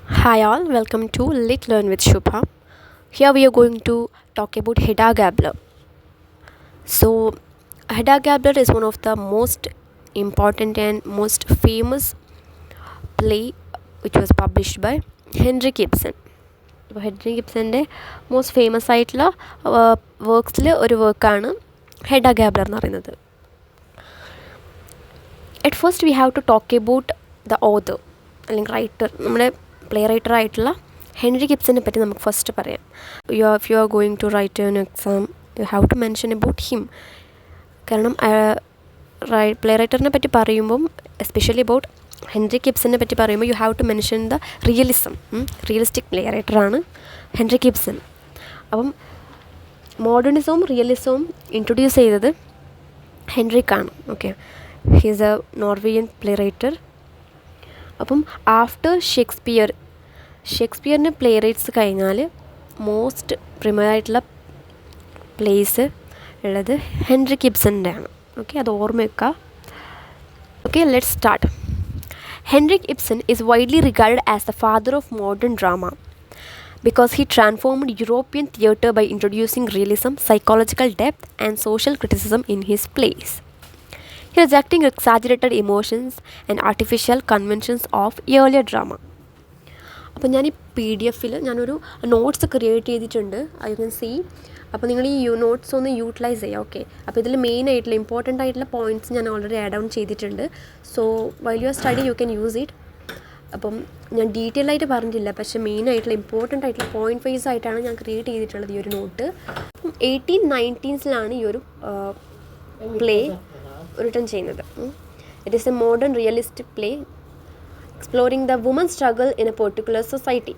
Hi all, welcome to Lit Learn with Shubha. Here we are going to talk about Hedda Gabler. So, Hedda Gabler is one of the most important and most famous play which was published by Henrik Ibsen. ഇപ്പോൾ Henrik ഇബ്സൻ്റെ most famous ആയിട്ടുള്ള വർക്ക്സിൽ ഒരു വർക്കാണ് Hedda Gabler എന്ന് പറയുന്നത്. At first we have to talk about the author അല്ലെങ്കിൽ writer, നമ്മുടെ പ്ലേ റൈറ്റർ ആയിട്ടുള്ള ഹെൻറിക് ഇബ്സനെ പറ്റി നമുക്ക് ഫസ്റ്റ് പറയാം. If you are going to write an exam you have to mention about him. കാരണം പ്ലേ റൈറ്ററിനെ പറ്റി പറയുമ്പം എസ്പെഷ്യലി അബൌട്ട് ഹെൻറിക് ഇബ്സനെ പറ്റി പറയുമ്പോൾ you have to mention the realistic play റൈറ്ററാണ് Henrique Ibsen. അപ്പം മോഡേണിസവും റിയലിസവും ഇൻട്രൊഡ്യൂസ് ചെയ്തത് ഹെൻറിക്കാണ്. Okay, he is a Norwegian play writer. അപ്പം ആഫ്റ്റർ ഷേക്സ്പിയറിൻ്റെ പ്ലേ റൈറ്റ്സ് കഴിഞ്ഞാൽ മോസ്റ്റ് പ്രിമറായിട്ടുള്ള പ്ലേസ് ഉള്ളത് ഹെൻറിക് ഇബ്സൻ്റെ ആണ്. ഓക്കെ, അത് ഓർമ്മ വെക്കുക. Okay, let's start. Henrik Ibsen is widely regarded as the father of modern drama because he transformed European theatre by introducing realism, psychological depth, and social criticism in his plays. He rejecting exaggerated emotions and artificial conventions of earlier drama. അപ്പോൾ ഞാൻ ഈ PDF ഞാനൊരു notes create ചെയ്തിട്ടുണ്ട്. You can see. അപ്പോൾ നിങ്ങൾ ഈ notes ഒന്ന് utilise ചെയ്യുക. ഓക്കെ, അപ്പോൾ ഇതിൽ മെയിൻ ആയിട്ടുള്ള ഇമ്പോർട്ടൻ്റ് ആയിട്ടുള്ള പോയിൻറ്റ്സ് ഞാൻ ഓൾറെഡി ആഡ് ഓൺ ചെയ്തിട്ടുണ്ട്. So while you R study you can use it. അപ്പം ഞാൻ ഡീറ്റെയിൽ ആയിട്ട് പറഞ്ഞിട്ടില്ല, പക്ഷേ മെയിൻ ആയിട്ടുള്ള ഇമ്പോർട്ടൻ്റ് ആയിട്ടുള്ള പോയിൻറ്റ് വൈസ് ആയിട്ടാണ് ഞാൻ ക്രിയേറ്റ് ചെയ്തിട്ടുള്ളത് ഈ ഒരു നോട്ട്. 1819 ഈ ഒരു പ്ലേ റിട്ടേൺ ചെയ്യുന്നത്. It is a modern realistic play exploring the woman struggle in a particular society.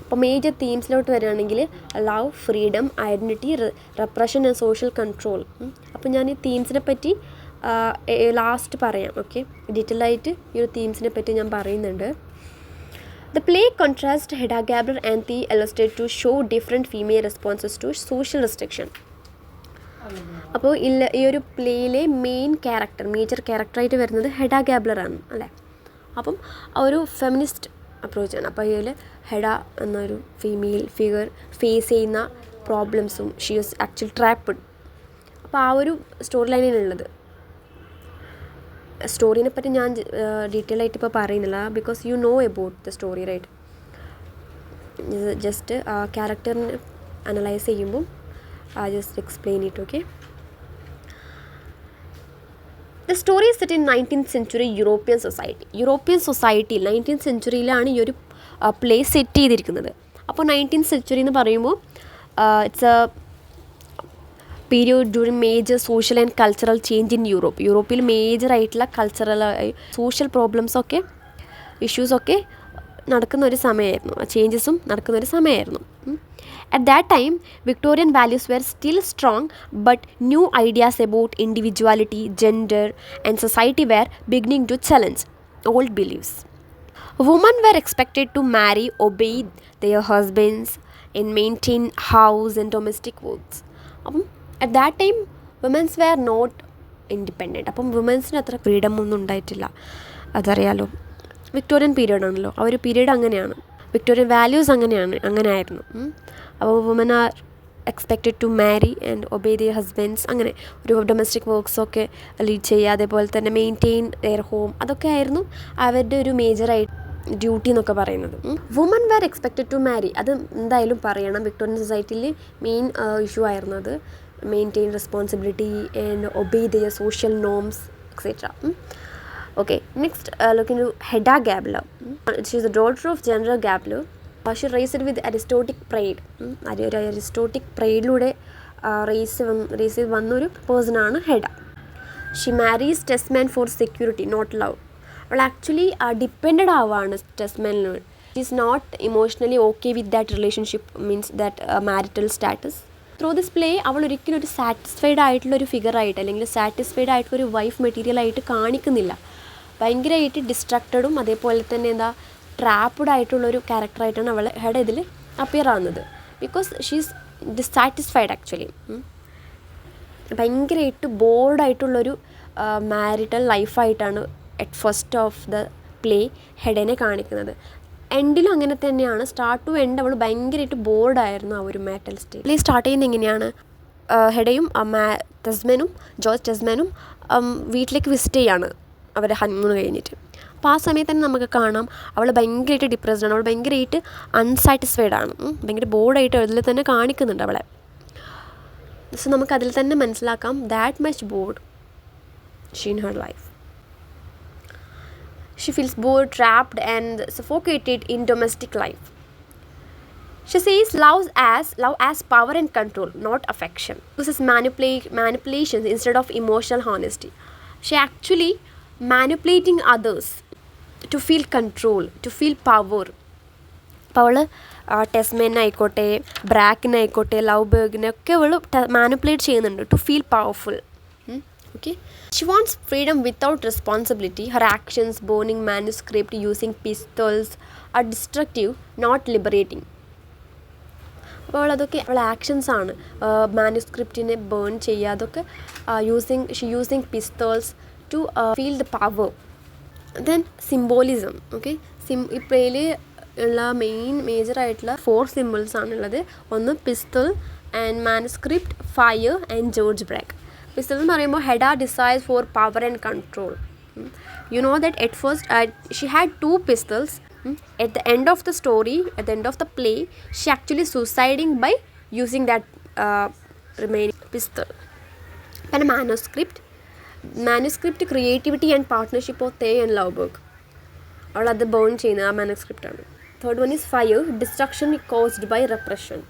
അപ്പോൾ മേജർ തീംസിലോട്ട് വരികയാണെങ്കിൽ love, freedom, identity, repression and social control. അപ്പോൾ ഞാൻ ഈ തീംസിനെ പറ്റി ലാസ്റ്റ് പറയാം. ഓക്കെ, ഡീറ്റെയിൽ ആയിട്ട് ഈ ഒരു തീംസിനെ പറ്റി ഞാൻ പറയുന്നുണ്ട്. The play contrast Hedda Gabler and Thea illustrate to show different female responses to social restriction. അപ്പോൾ ഈ ഒരു പ്ലേയിലെ മേജർ ക്യാരക്ടറായിട്ട് വരുന്നത് ഹെഡ ഗാബ്ലറാണ് അല്ലേ. അപ്പം ആ ഒരു ഫെമിനിസ്റ്റ് അപ്രോച്ചാണ്. അപ്പോൾ അതിൽ ഹെഡ എന്നൊരു ഫീമെയിൽ ഫിഗർ ഫേസ് ചെയ്യുന്ന പ്രോബ്ലംസും ഷീ ഈസ് ആക്ച്വലി ട്രാപ്പ്ഡ്. അപ്പോൾ ആ ഒരു സ്റ്റോറി ലൈനിലുള്ളത്. സ്റ്റോറീനെ പറ്റി ഞാൻ ഡീറ്റെയിൽ ആയിട്ട് ഇപ്പോൾ പറയുന്നില്ല, because you know about the story, right. Just ആ ക്യാരക്ടറിനെ അനലൈസ് ചെയ്യുമ്പം just explain it. Okay, the story is set in 19th century European സൊസൈറ്റിയിൽ 19th സെഞ്ച്വറിയിലാണ് ഈ ഒരു പ്ലേ സെറ്റ് ചെയ്തിരിക്കുന്നത്. അപ്പോൾ 19th സെഞ്ച്വറി എന്ന് പറയുമ്പോൾ it's A period during major social and cultural change in യൂറോപ്പിൽ മേജറായിട്ടുള്ള കൾച്ചറൽ സോഷ്യൽ പ്രോബ്ലംസൊക്കെ ഇഷ്യൂസൊക്കെ നടക്കുന്ന ഒരു സമയമായിരുന്നു, ചേഞ്ചസും നടക്കുന്ന ഒരു സമയമായിരുന്നു. At that time, Victorian values were still strong, but new ideas about individuality, gender, and society were beginning to challenge old beliefs. Women were expected to marry, obey their husbands, and maintain house and domestic works. At that time, women were not independent. അപ്പം വുമൻസിന് അത്ര freedom ഒന്നും ഉണ്ടായിട്ടില്ല. അതറിയാലോ, Victorian period ആണല്ലോ. ആ ഒരു period അങ്ങനെയാണ്, Victorian values അങ്ങനെയായിരുന്നു. അപ്പോൾ woman are expected to marry and obey their husbands, അങ്ങനെ ഒരു ഡൊമസ്റ്റിക് വർക്ക്സൊക്കെ ലീഡ് ചെയ്യുക, അതേപോലെ തന്നെ മെയിൻറ്റെയിൻ ദെയർ ഹോം, അതൊക്കെ ആയിരുന്നു അവരുടെ ഒരു മേജറായിട്ട് ഡ്യൂട്ടി എന്നൊക്കെ പറയുന്നത്. Woman were expected to marry, അത് എന്തായാലും പറയണം. വിക്ടോറിയൻ സൊസൈറ്റിയിൽ മെയിൻ ഇഷ്യൂ ആയിരുന്നു അത്. Maintain responsibility and obey their social norms etcetera. Okay, next look into Hedda Gabler. She is the daughter of General Gabler. She raised with aristocratic pride. Aristocratic pride-ലൂടെ race വന്നൊരു പേഴ്സണാണ് Hedda. She marries Tesman for security, not love. അവൾ actually depended ആവുകയാണ് ടെസ്റ്റ്മാനിനോട്. She is not emotionally okay with that relationship, means that marital status. Through this play അവൾ ഒരിക്കലും ഒരു satisfied ആയിട്ടുള്ളൊരു ഫിഗറായിട്ട് അല്ലെങ്കിൽ സാറ്റിസ്ഫൈഡ് ആയിട്ടുള്ളൊരു വൈഫ് മെറ്റീരിയലായിട്ട് കാണിക്കുന്നില്ല. ഭയങ്കരമായിട്ട് ഡിസ്ട്രാക്റ്റഡും അതേപോലെ തന്നെ ട്രാപ്പ്ഡ് ആയിട്ടുള്ളൊരു ക്യാരക്ടറായിട്ടാണ് ഹെഡ ഇതിൽ അപ്പിയർ ആവുന്നത്. Because she is dissatisfied actually. ഭയങ്കരമായിട്ട് ബോർഡായിട്ടുള്ളൊരു മാരിറ്റൽ ലൈഫായിട്ടാണ് at first of the play ഹെഡനെ കാണിക്കുന്നത്. എൻഡിലും അങ്ങനെ തന്നെയാണ്. സ്റ്റാർട്ട് ടു എൻഡ് അവൾ ഭയങ്കരമായിട്ട് ബോർഡായിരുന്നു ആ ഒരു മാറ്റൽ സ്റ്റേജ്. പ്ലേ സ്റ്റാർട്ട് ചെയ്യുന്നത് എങ്ങനെയാണ്, ഹെഡയും ജോർജ് ടെസ്മാനും വീട്ടിലേക്ക് വിസിറ്റ് ചെയ്യാണ് അവരുടെ ഹണിമൂൺ കഴിഞ്ഞിട്ട്. അപ്പോൾ ആ സമയത്ത് തന്നെ നമുക്ക് കാണാം അവൾ ഭയങ്കരമായിട്ട് ഡിപ്രസ്ഡ് ആണ്, അവൾ ഭയങ്കരമായിട്ട് അൺസാറ്റിസ്ഫൈഡ് ആണ്, ഭയങ്കര ബോർഡായിട്ട് അതിൽ തന്നെ കാണിക്കുന്നുണ്ട് അവളെ. സോ നമുക്ക് അതിൽ തന്നെ മനസ്സിലാക്കാം that much board she in her life. She feels bored, trapped and suffocated in domestic life. She sees love as power and control, not affection. This is manipulations instead of emotional honesty. She actually manipulating others to feel control, to feel power. അപ്പോൾ അവൾ ടെസ്മെനായിക്കോട്ടെ, ബ്രാക്കിനായിക്കോട്ടെ, love ബേഗിനൊക്കെ അവൾ manipulate ചെയ്യുന്നുണ്ട് to feel powerful. Okay. She wants freedom without responsibility. Her actions, burning manuscript, using pistols, are destructive, not liberating. അപ്പോൾ അതൊക്കെ അവളുടെ actions ആണ്. മാനുസ്ക്രിപ്റ്റിനെ burn ചെയ്യുക, അതൊക്കെ using pistols to feel the power. Then symbolism. Okay, ഈ പ്ലേയിൽ ഉള്ള മേജറായിട്ടുള്ള 4 സിമ്പിൾസ് ആണുള്ളത്. ഒന്ന് pistol and manuscript, fire and George Brack. Pistol എന്ന് പറയുമ്പോൾ Hedda decides for power and control. You know that at first she had 2 pistols. At the end of the story, at the end of the play, she actually suiciding by using that remaining pistol. പിന്നെ manuscript creativity and partnership of Thea and Lovborg. അവൾ അത് burn ചെയ്യുന്ന ആ മാനുസ്ക്രിപ്റ്റാണ്. Third one is fire, destruction caused by repression.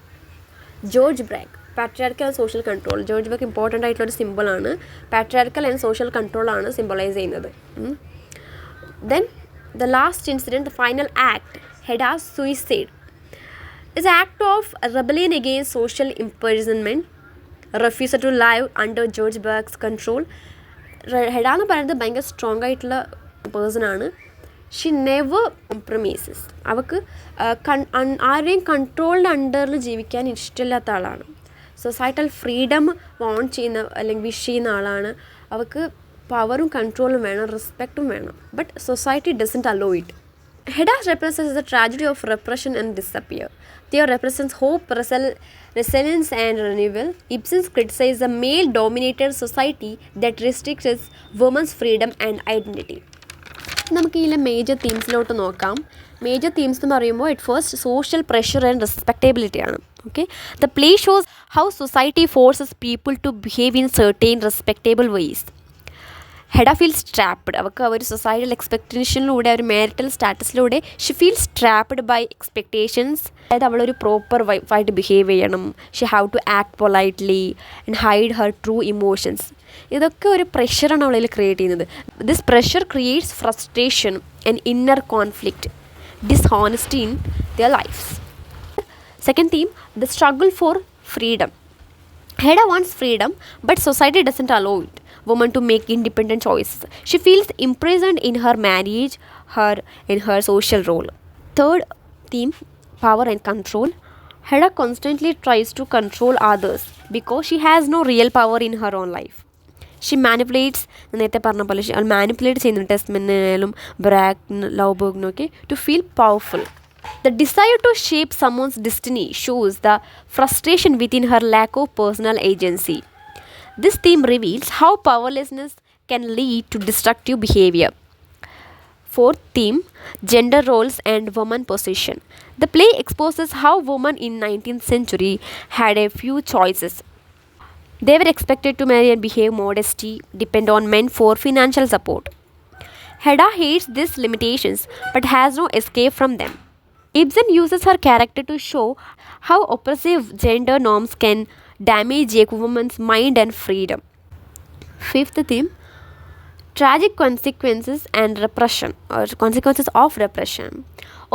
George Brack, patriarchal and social control. George Brack important ആയിട്ടുള്ളൊരു സിമ്പിളാണ്. Patriarchal and social കൺട്രോളാണ് symbolise ചെയ്യുന്നത്. Then the last incident, the final act, Hedda's suicide, is an act of rebellion against social imprisonment, refusal to live under George Burke's control. ഹെഡ എന്ന് പറയുന്നത് ഭയങ്കര strong ആയിട്ടുള്ള person ആണ്. Xi never compromises. അവൾക്ക് ആരെയും കൺട്രോളിൻ്റെ അണ്ടറിൽ ജീവിക്കാൻ ഇഷ്ടമില്ലാത്ത ആളാണ്. സൊസൈറ്റൽ ഫ്രീഡം വോണ്ട് ചെയ്യുന്ന അല്ലെങ്കിൽ വിഷ് ചെയ്യുന്ന ആളാണ്. അവൾക്ക് പവറും കൺട്രോളും വേണം, റെസ്പെക്റ്റും വേണം. But society doesn't hello it. Hedda represents the tragedy of repression and disappear. Theo represents hope, resilience and renewal. Ibsen criticizes a male-dominated society that restricts women's freedom and identity. നമുക്ക് ഇതിലെ major തീംസിലോട്ട് നോക്കാം. Major themes എന്ന് പറയുമ്പോൾ at first social pressure and respectability ആണ്. Okay, the play shows how society forces people to behave in certain respectable ways. Hedda feels trapped. അവർക്ക് ഒരു societal എക്സ്പെക്റ്റേഷനിലൂടെ, ഒരു മാരിറ്റൽ സ്റ്റാറ്റസിലൂടെ she feels trapped by expectations. അതായത് അവളൊരു പ്രോപ്പർ വൈഫായിട്ട് behave ചെയ്യണം. She have to act politely and hide her true emotions. ഇതൊക്കെ ഒരു പ്രഷറാണ് അവളിൽ ക്രിയേറ്റ് ചെയ്യുന്നത്. This pressure creates frustration and inner conflict, ഡിസ്ഹോണസ്റ്റി in their lifes. Second theme, the struggle for freedom. Hedda wants freedom, but society doesn't allow it. Women to make independent choices. She feels imprisoned in her marriage, in her social role. Third theme, power and control. Hedda constantly tries to control others because she has no real power in her own life. She manipulates, നേരത്തെ പറഞ്ഞ പോലെ manipulate ചെയ്യുന്നു ടെസ്മെനായാലും ബ്രാക്ക് love ബർഗിനൊക്കെ to feel powerful. The desire to shape someone's destiny shows the frustration within her lack of personal agency. This theme reveals how powerlessness can lead to destructive behavior. Fourth theme, gender roles and woman position. The play exposes how women in 19th century had a few choices. They were expected to marry and behave modestly, depend on men for financial support. Hedda hates these limitations but has no escape from them. Ibsen uses her character to show how oppressive gender norms can damage a woman's mind and freedom. Fifth theme, tragic consequences and repression, or consequences of repression.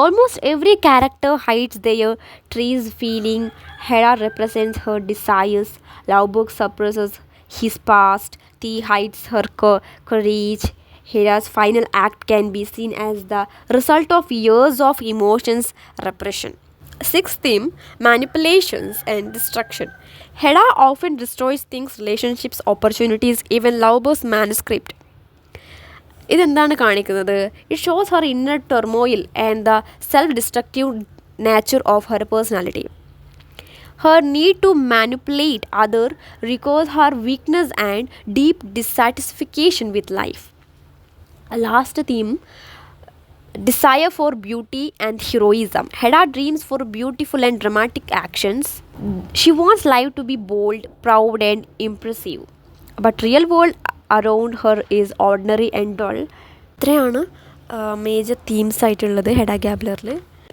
Almost every character hides their true feeling. Hedda represents her desires. Lauberg suppresses his past. Thea hides her courage. Hedda's final act can be seen as the result of years of emotions repression. Sixth theme, manipulations and destruction. Hedda often destroys things, relationships, opportunities, even Lauber's manuscript. ഇതെന്താണ് കാണിക്കുന്നത്? It shows her inner turmoil and the self destructive nature of her personality. Her need to manipulate others recalls her weakness and deep dissatisfaction with life. A last theme, desire for beauty and heroism. Hedda dreams for beautiful and dramatic actions. She wants life to be bold, proud and impressive. But real world around her is ordinary and dull. ഇത്രയാണ് major themes ആയിട്ടുള്ളത് Hedda ഗാബ്ലറിൽ.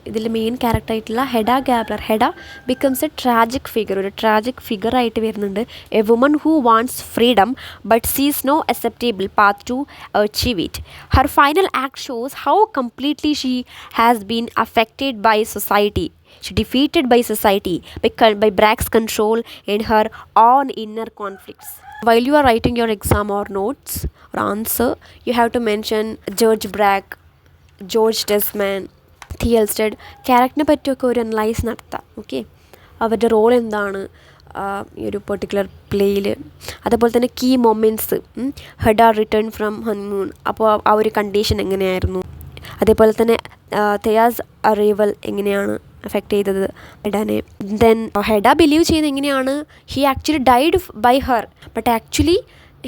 ഇതിൽ main ക്യാരക്ടറായിട്ടുള്ള Hedda Gabler. Hedda becomes a tragic figure, ഒരു tragic ഫിഗറായിട്ട് വരുന്നുണ്ട്. A woman who wants freedom but sees no acceptable path to achieve it. Her final act shows how completely she has been affected by society. She defeated by society, by Brack's control and her own inner conflicts. While you are writing your exam or notes or answer, you have to mention George Brack, George Desmond, തിയൽസ്റ്റഡ്. ക്യാരക്ടറിനെ പറ്റിയൊക്കെ ഒരു analyse നടത്താം. Okay, അവരുടെ role എന്താണ് ഈ ഒരു particular പ്ലേയിൽ. അതേപോലെ തന്നെ key moments. Hedda return from honeymoon, അപ്പോൾ ആ ഒരു കണ്ടീഷൻ എങ്ങനെയായിരുന്നു. അതേപോലെ തന്നെ തെയാസ് അറൈവൽ എങ്ങനെയാണ് എഫക്റ്റ് ചെയ്തത് ഹെഡനെ. ദെൻ ഹെഡ ബിലീവ് ചെയ്യുന്നത് എങ്ങനെയാണ്, he actually died by her but actually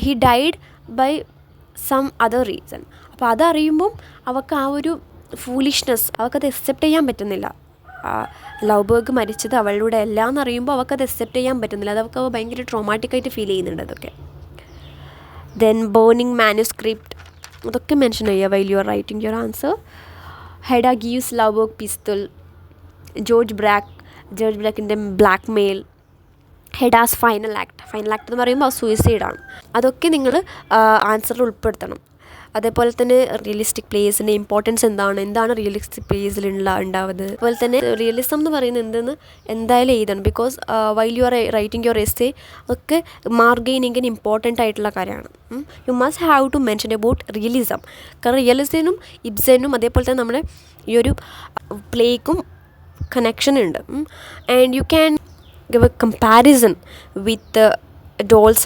he died by some other reason. അപ്പോൾ അതറിയുമ്പം അവൾക്ക് ആ ഒരു ഫൂളിഷ്നെസ്, അവൾക്കത് അക്സെപ്റ്റ് ചെയ്യാൻ പറ്റുന്നില്ല. ലവ്ബർഗ് മരിച്ചത് അവളുടെ എല്ലാം എന്നറിയുമ്പോൾ അവൾക്കത് അക്സെപ്റ്റ് ചെയ്യാൻ പറ്റുന്നില്ല. അത് അവൾക്ക് ഭയങ്കര ട്രോമാറ്റിക്കായിട്ട് ഫീൽ ചെയ്യുന്നുണ്ട് അതൊക്കെ. ദെൻ ബേണിംഗ് മാനുസ്ക്രിപ്റ്റ്, അതൊക്കെ മെൻഷൻ ചെയ്യുക while you are writing your answer. Hedda gives Lovborg pistol. George ബ്രാക്കിൻ്റെ blackmail. Hedda's final act എന്ന് പറയുമ്പോൾ സൂയിസൈഡാണ്. അതൊക്കെ നിങ്ങൾ ആൻസറിൽ ഉൾപ്പെടുത്തണം. അതേപോലെ തന്നെ റിയലിസ്റ്റിക് പ്ലേസിൻ്റെ ഇമ്പോർട്ടൻസ് എന്താണ് റിയലിസ്റ്റിക് പ്ലേസിൽ ഉണ്ടാവുന്നത്. അതുപോലെ തന്നെ റിയലിസം എന്ന് പറയുന്നത് എന്തെന്ന് എന്തായാലും എഴുതണം. Because while you are writing your essay ഒക്കെ മാർക്ക് ഗെയിനിങ്ങിന് ഇമ്പോർട്ടൻ്റ് ആയിട്ടുള്ള കാര്യമാണ്. You must have to mention about realism. കാരണം റിയലിസനും ഇബ്സനും അതേപോലെ തന്നെ നമ്മുടെ ഈ ഒരു പ്ലേക്കും കണക്ഷൻ ഉണ്ട്. And you can give a comparison with Doll's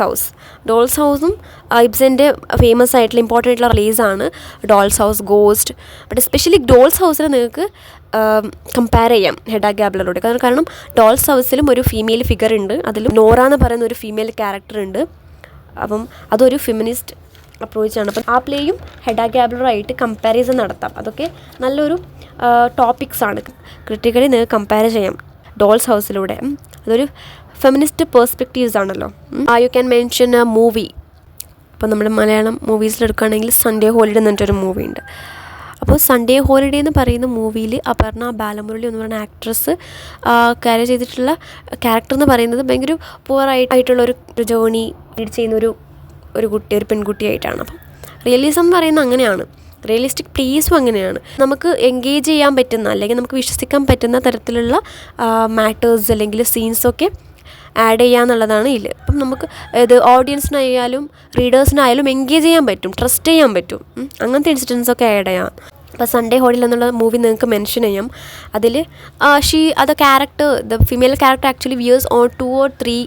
ഹൗസും ഇബ്സൻ്റെ ഫേമസ് ആയിട്ടുള്ള ഇമ്പോർട്ടൻ്റ് ആയിട്ടുള്ള റിലീസാണ് Doll's House, Ghost. But especially Doll's ഹൗസിൽ നിങ്ങൾക്ക് കമ്പയർ ചെയ്യാം ഹെഡ ഗാബ്ലറോട്. കാരണം ഡോൾസ് ഹൗസിലും ഒരു ഫീമെയിൽ ഫിഗർ ഉണ്ട്, അതിലും നോറ എന്ന് പറയുന്ന ഒരു ഫീമെയിൽ ക്യാരക്ടർ ഉണ്ട്. അപ്പം അതൊരു ഫെമിനിസ്റ്റ് അപ്രോച്ചാണ്. അപ്പം ആ പ്ലേയും ഹെഡ ഗാബ്ലറായിട്ട് കമ്പാരിസൺ നടത്താം. അതൊക്കെ നല്ലൊരു ടോപ്പിക്സാണ്. ക്രിട്ടിക്കലി നിങ്ങൾക്ക് കമ്പയർ ചെയ്യാം ഡോൾസ് ഹൗസിലൂടെ. അതൊരു ഫെമിനിസ്റ്റ് പേഴ്സ്പെക്റ്റീവ്സ് ആണല്ലോ. You can mention A movie. ഇപ്പോൾ നമ്മുടെ മലയാളം മൂവീസിലെടുക്കുകയാണെങ്കിൽ സൺഡേ ഹോളിഡേ എന്ന് പറഞ്ഞിട്ടൊരു മൂവി ഉണ്ട്. അപ്പോൾ സൺഡേ ഹോളിഡേ എന്ന് പറയുന്ന മൂവിയിൽ അപർണ ബാലമുരളി എന്ന് പറയുന്ന ആക്ട്രസ് ക്യാരി ചെയ്തിട്ടുള്ള ക്യാരക്ടർ എന്ന് പറയുന്നത് ഭയങ്കര പുവറായിട്ടുള്ളൊരു ജേണി ലീഡ് ചെയ്യുന്ന ഒരു പെൺകുട്ടിയായിട്ടാണ്. അപ്പം റിയലിസം എന്ന് പറയുന്നത് അങ്ങനെയാണ്. റിയലിസ്റ്റിക് പ്ലേസും അങ്ങനെയാണ്. നമുക്ക് എൻഗേജ് ചെയ്യാൻ പറ്റുന്ന അല്ലെങ്കിൽ നമുക്ക് വിശ്വസിക്കാൻ പറ്റുന്ന തരത്തിലുള്ള മാറ്റേഴ്സ് അല്ലെങ്കിൽ സീൻസൊക്കെ ആഡ് ചെയ്യാന്നുള്ളതാണ് ഇതിൽ. അപ്പം നമുക്ക് ഇത് ഓഡിയൻസിനായാലും റീഡേഴ്സിനായാലും എൻഗേജ് ചെയ്യാൻ പറ്റും, ട്രസ്റ്റ് ചെയ്യാൻ പറ്റും. അങ്ങനത്തെ ഇൻസിഡൻസൊക്കെ ആഡ് ചെയ്യാം. അപ്പോൾ സൺഡേ ഹോളിൽ എന്നുള്ള മൂവി നിങ്ങൾക്ക് മെൻഷൻ ചെയ്യാം. അതിൽ the female character actually wears on 2 or 3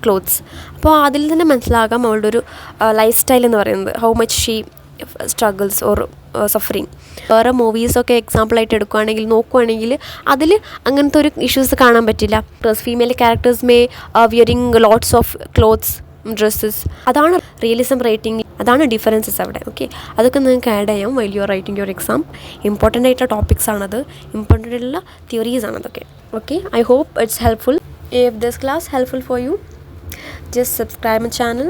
clothes. അപ്പോൾ അതിൽ തന്നെ മനസ്സിലാകാം അവളുടെ ഒരു ലൈഫ് സ്റ്റൈൽ എന്ന് പറയുന്നത്, how much she struggles or suffering. വേറെ മൂവീസൊക്കെ എക്സാമ്പിളായിട്ട് നോക്കുകയാണെങ്കിൽ അതിൽ അങ്ങനത്തെ ഒരു ഇഷ്യൂസ് കാണാൻ പറ്റില്ല. Female characters may wearing lots of clothes, dresses. അതാണ് റിയലിസം റൈറ്റിംഗ്, അതാണ് ഡിഫറൻസസ് അവിടെ. ഓക്കെ, അതൊക്കെ നിങ്ങൾക്ക് ആഡ് ചെയ്യാം while you are writing your exam. Important ആയിട്ടുള്ള ടോപ്പിക്സ് ആണത്, ഇമ്പോർട്ടൻ്റ് ആയിട്ടുള്ള തിയറീസ് ആണതൊക്കെ. Okay, I hope it's helpful. If this class helpful for you, just subscribe my channel.